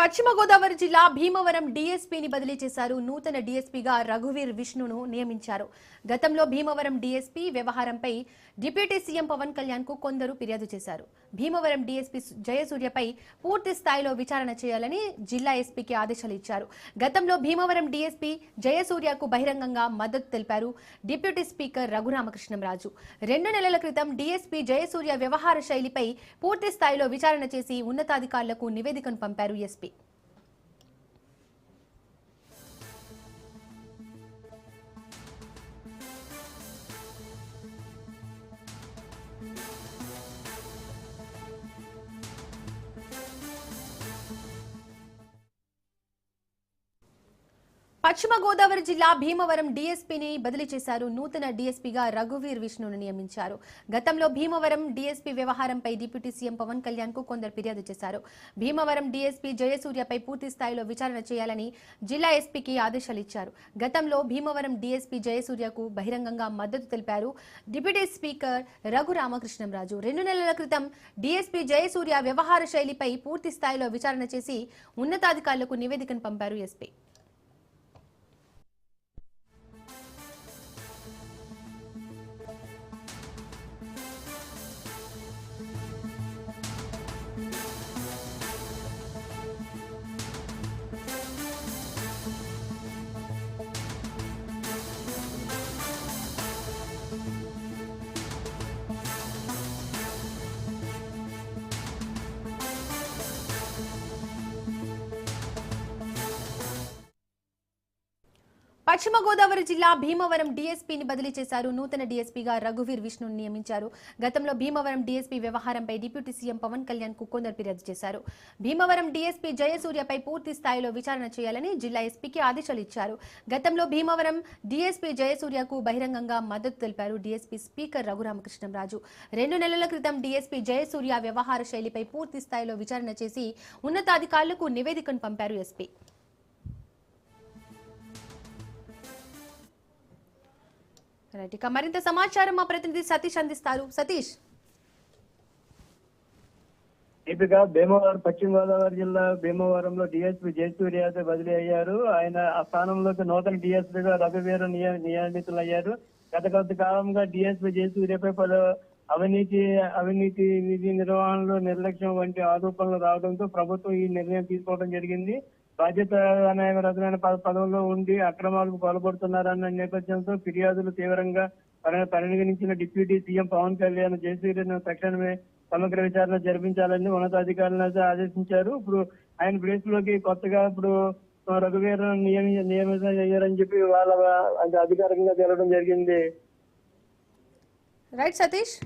పశ్చిమ గోదావరి జిల్లా భీమవరం డీఎస్పీని బదిలీ చేశారు. నూతన డీఎస్పీగా రఘువీర్ విష్ణును నియమించారు. గతంలో భీమవరం డీఎస్పీ వ్యవహారంపై డిప్యూటీ సీఎం పవన్ కళ్యాణ్ కు కొందరు ఫిర్యాదు చేశారు. భీమవరం డీఎస్పీ జయసూర్యపై పూర్తి స్థాయిలో విచారణ చేయాలని జిల్లా ఎస్పీకి ఆదేశాలు ఇచ్చారు. గతంలో భీమవరం డీఎస్పీ జయసూర్యకు బహిరంగంగా మద్దతు తెలిపారు డిప్యూటీ స్పీకర్ రఘురామకృష్ణంరాజు. 2 నెలల క్రితం డీఎస్పీ జయసూర్య వ్యవహార శైలిపై పూర్తి స్థాయిలో విచారణ చేసి ఉన్నతాధికారులకు నివేదికను పంపారు ఎస్పీ. పశ్చిమ గోదావరి జిల్లా భీమవరం డీఎస్పీని బదిలీ చేశారు. నూతన డీఎస్పీగా రఘువీర్ విష్ణును నియమించారు. గతంలో భీమవరం డీఎస్పీ వ్యవహారంపై డిప్యూటీ సీఎం పవన్ కళ్యాణ్ కు కొందరు ఫిర్యాదు చేశారు. భీమవరం డీఎస్పీ జయసూర్యపై పూర్తి స్థాయిలో విచారణ చేయాలని జిల్లా ఎస్పీకి ఆదేశాలు ఇచ్చారు. గతంలో భీమవరం డీఎస్పీ జయసూర్యకు బహిరంగంగా మద్దతు తెలిపారు డిప్యూటీ స్పీకర్ రఘురామకృష్ణంరాజు. 2 నెలల క్రితం డీఎస్పీ జయసూర్య వ్యవహార శైలిపై పూర్తి స్థాయిలో విచారణ చేసి ఉన్నతాధికారులకు నివేదికను పంపారు ఎస్పీ. పశ్చిమ గోదావరి జిల్లా భీమవరం డీఎస్పీని బదిలీ చేశారు. నూతన డీఎస్పీగా రఘువీర్ విష్ణును నియమించారు. గతంలో భీమవరం డీఎస్పీ వ్యవహారంపై డిప్యూటీ సీఎం పవన్ కళ్యాణ్ కు కొందరు ఫిర్యాదు చేశారు. భీమవరం డీఎస్పీ జయసూర్యపై పూర్తి స్థాయిలో విచారణ చేయాలని జిల్లా ఎస్పీకి ఆదేశాలు ఇచ్చారు. గతంలో భీమవరం డీఎస్పీ జయసూర్యకు బహిరంగంగా మద్దతు తెలిపారు డీఎస్పీ స్పీకర్ రఘురామకృష్ణంరాజు. 2 నెలల క్రితం డీఎస్పీ జయసూర్య వ్యవహార శైలిపై పూర్తి స్థాయిలో విచారణ చేసి ఉన్నతాధికారులకు నివేదికను పంపారు ఎస్పీ. ఇక మరింత సమాచారం మా ప్రతినిధి సతీష్ అందిస్తారు. సతీష్, ఏపీగా భీమవరం పశ్చిమ గోదావరి జిల్లా భీమవరంలో డిఎస్పీ జయసూర్య బదిలీ అయ్యారు. ఆయన ఆ స్థానంలోకి నూతన డిఎస్పీగా రఘువీర్ నియమితులయ్యారు. గత కొంతకాలంగా డిఎస్పీ జయసూర్యపై పలు అవినీతి నిధి నిర్వహణలో నిర్లక్ష్యం వంటి ఆరోపణలు రావడంతో ప్రభుత్వం ఈ నిర్ణయం తీసుకోవడం జరిగింది. రకమైన పదవుల్లో ఉండి అక్రమాలకు పాల్పడుతున్నారన్న నేపథ్యంతో ఫిర్యాదులు తీవ్రంగా పరిగణించిన డిప్యూటీ సీఎం పవన్ కళ్యాణ్ జయసూర్యను తక్షణమే సమగ్ర విచారణ జరిపించాలని ఉన్నతాధికారులను ఆదేశించారు. ఇప్పుడు ఆయన ప్లేస్ లోకి కొత్తగా ఇప్పుడు రఘువీర్ నియమించారని చెప్పి వాళ్ళ అధికారికంగా తేలడం జరిగింది. రైట్ సతీష్.